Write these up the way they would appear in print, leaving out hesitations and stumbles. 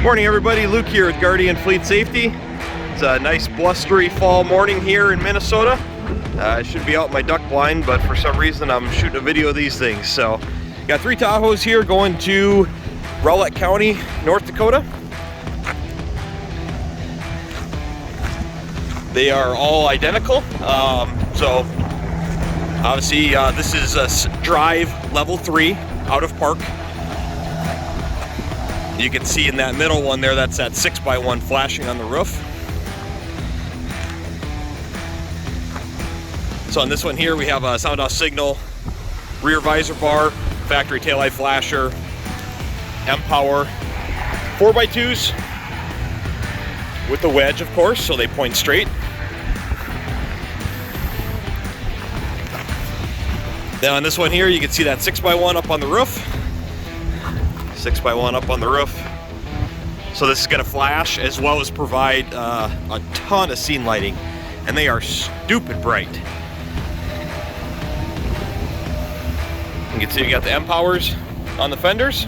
Morning everybody, Luke here with Guardian Fleet Safety. It's a nice blustery fall morning here in Minnesota. I should be out in my duck blind, but for some reason I'm shooting a video of these things. So, got 3 Tahoes here going to Rowlett County, North Dakota. They are all identical. So, obviously this is a drive level 3 out of park. You can see in that middle one there, that's that 6x1 flashing on the roof. So on this one here, we have a sound off signal, rear visor bar, factory taillight flasher, M-Power, 4x2s with the wedge, of course, so they point straight. Then on this one here, you can see that 6x1 up on the roof. 6x1 up on the roof. So this is going to flash as well as provide a ton of scene lighting, and they are stupid bright. You can see you got the M-Powers on the fenders.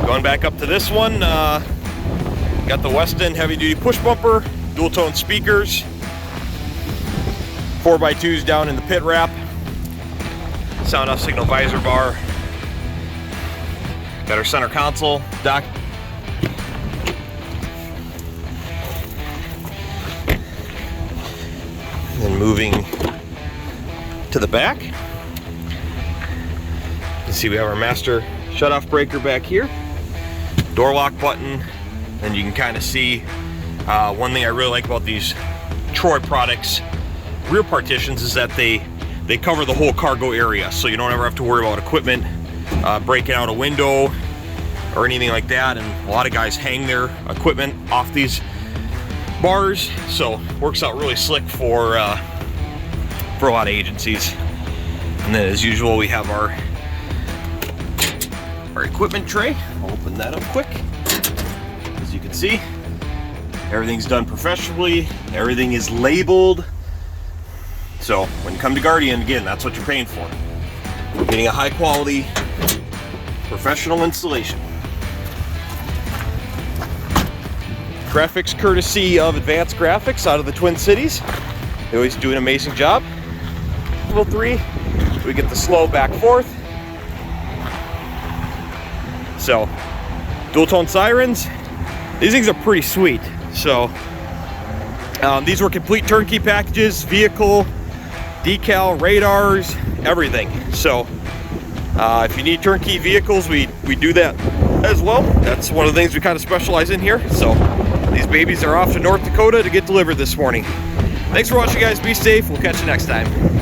Going back up to this one, got the Weston heavy duty push bumper, dual tone speakers, 4x2s down in the pit wrap. Sound off signal visor bar. Got our center console dock. And then moving to the back. You can see we have our master shutoff breaker back here. Door lock button. And you can kind of see one thing I really like about these Troy products rear partitions is that they cover the whole cargo area, so you don't ever have to worry about equipment breaking out a window or anything like that. And a lot of guys hang their equipment off these bars, so works out really slick for a lot of agencies. And then as usual, we have our equipment tray. I'll open that up quick. As you can see, everything's done professionally, everything is labeled. So when you come to Guardian, again, that's what you're paying for. You're getting a high quality, professional installation. Graphics courtesy of Advanced Graphics out of the Twin Cities. They always do an amazing job. Level 3, we get the slow back forth. So, dual tone sirens. These things are pretty sweet. So, these were complete turnkey packages, vehicle, decal, radars, everything. So if you need turnkey vehicles, we do that as well. That's one of the things we kind of specialize in here. So these babies are off to North Dakota to get delivered this morning. Thanks for watching, guys. Be safe. We'll catch you next time.